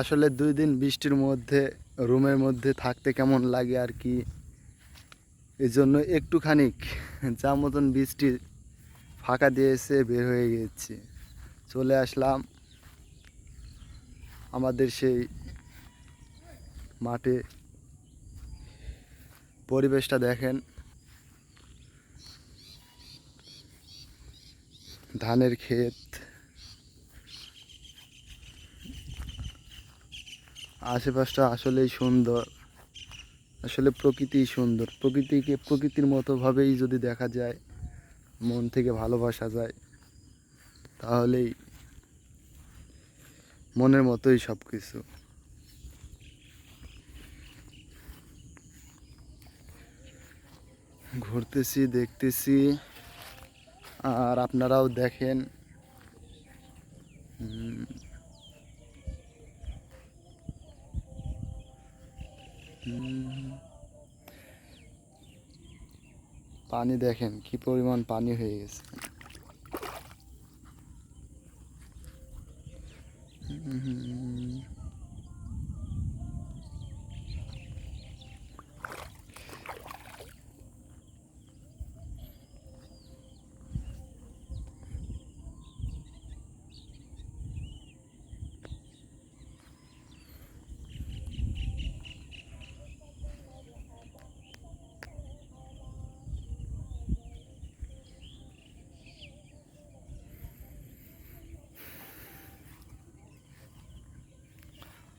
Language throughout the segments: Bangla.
আসলে 2 দিন বৃষ্টির মধ্যে রুমের মধ্যে থাকতে কেমন লাগে আর কি, এই জন্য একটুখানিক যা মতন বৃষ্টি ফাঁকা দিয়েছে বের হয়ে গেছি, চলে আসলাম আমাদের সেই মাঠে। পরিবেশটা দেখেন, ধানের ক্ষেত, আশেপাশটা আসলেই সুন্দর। আসলে প্রকৃতি সুন্দর, প্রকৃতিকে প্রকৃতির মতোভাবেই যদি দেখা যায়, মন থেকে ভালোবাসা যায়, তাহলেই মনের মতোই সব কিছু। ঘুরতেছি, দেখতেছি, আর আপনারাও দেখেন। পানি দেখেন কি পরিমাণ পানি হয়ে গেছে।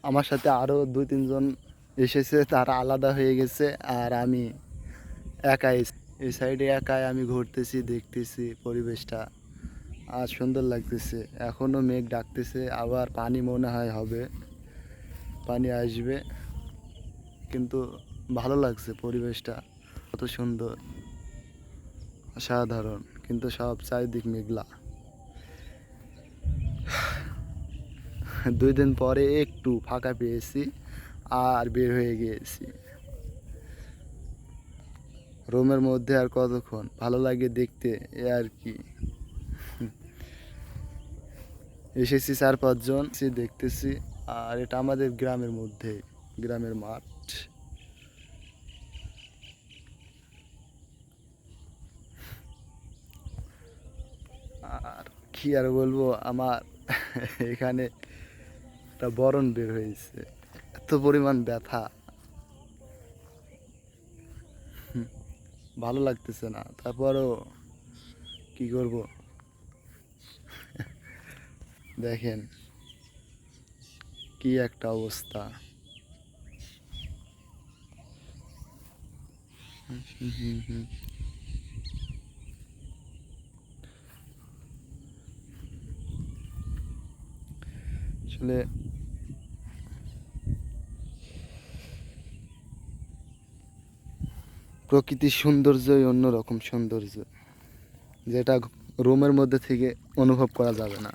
আমার সাথে আরও 2-3 জন এসেছে, তারা আলাদা হয়ে গেছে, আর আমি একাই এই সাইডে একাই আমি ঘুরতেছি, দেখতেছি পরিবেশটা। আর সুন্দর লাগতেছে। এখনও মেঘ ডাকতেছে, আবার পানি মনে হয় হবে, পানি আসবে, কিন্তু ভালো লাগছে পরিবেশটা, কত সুন্দর, অসাধারণ। কিন্তু সব চারিদিক মেঘলা। 2 দিন পরে একটু ফাঁকা পেয়েছি, আর বের হয়ে গিয়েছি রুমের মধ্যে। আর কতক্ষণ ভালো লাগে দেখতে, এ আর কি। এসেছি 4-5 জন, দেখতেছি। আর এটা আমাদের গ্রামের মধ্যে, গ্রামের মাঠ। আর কি আর বলবো, আমার এখানে একটা বরণ বের হয়েছে, এত পরিমাণ ব্যথা, ভালো লাগতেছে না, তারপরও কি করব। দেখেন কি একটা অবস্থা। আসলে প্রকৃতির সৌন্দর্যই অন্যরকম সৌন্দর্য, যেটা রুমের মধ্যে থেকে অনুভব করা যাবে না।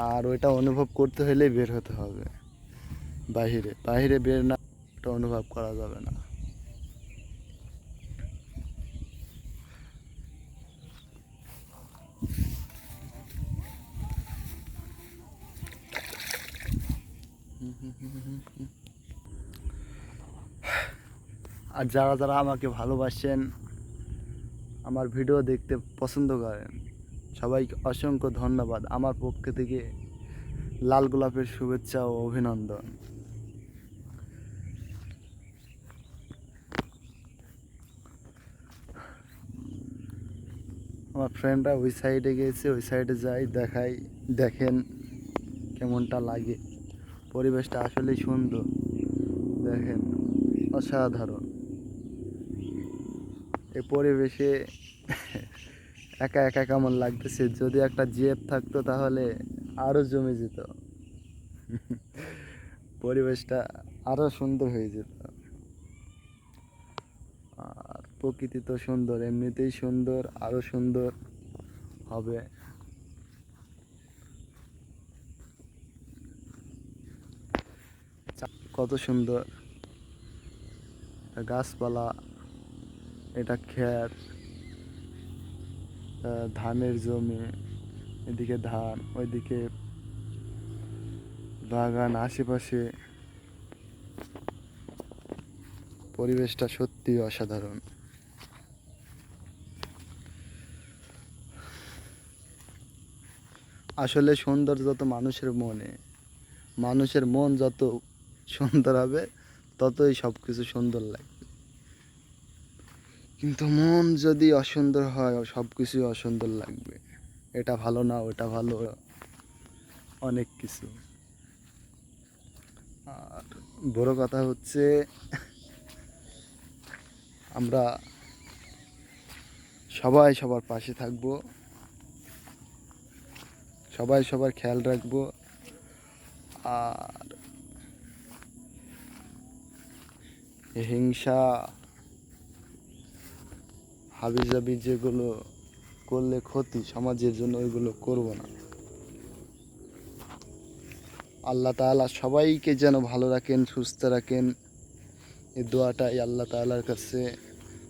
আর ওইটা অনুভব করতে হলে বের হতে হবে বাইরে, বাইরে বের না ওটা অনুভব করা যাবে না। আর যারা যারা আমাকে ভালোবাসেন, আমার ভিডিও দেখতে পছন্দ করেন, সবাইকে অসংখ্য ধন্যবাদ। আমার পক্ষ থেকে লাল গোলাপের শুভেচ্ছা ও অভিনন্দন। আমার ফ্রেন্ডরা ওই সাইডে গিয়েছে, ওই সাইডে যাই, দেখাই, দেখেন কেমনটা লাগে। পরিবেশটা আসলেই সুন্দর, দেখেন, অসাধারণ। এই পরিবেশে একা একা কেমন লাগতেছে, যদি একটা জিএফ থাকতো তাহলে আরও জমে যেত, পরিবেশটা আরও সুন্দর হয়ে যেত। আর প্রকৃতি তো সুন্দর, এমনিতেই সুন্দর, আরও সুন্দর হবে। কত সুন্দর গাছপালা, এটা ক্ষেত, ধানের জমি, এদিকে ধান, ওইদিকে বাগান, আশেপাশে পরিবেশটা সত্যি অসাধারণ। আসলে সৌন্দর্য তো মানুষের মনে, মানুষের মন যত সুন্দর হবে ততই সব কিছু সুন্দর লাগবে। কিন্তু মন যদি অসুন্দর হয় সব কিছুই অসুন্দর লাগবে। এটা ভালো না, ওটা ভালো, অনেক কিছু। আর বড় কথা হচ্ছে আমরা সবাই সবার পাশে থাকবো, সবাই সবার খেয়াল রাখবো। আর হিংসা হাবিজাবি যেগুলো করলে ক্ষতি সমাজের জন্য, ওইগুলো করব না। আল্লাহ তাআলা সবাইকে যেন ভালো রাখেন, সুস্থ রাখেন, এই দোয়াটাই আল্লাহ তাআলার কাছে।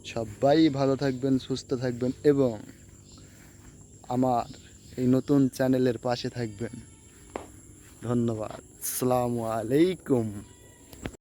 সবাই ভালো থাকবেন, সুস্থ থাকবেন এবং আমার এই নতুন চ্যানেলের পাশে থাকবেন। ধন্যবাদ। আসসালামু আলাইকুম।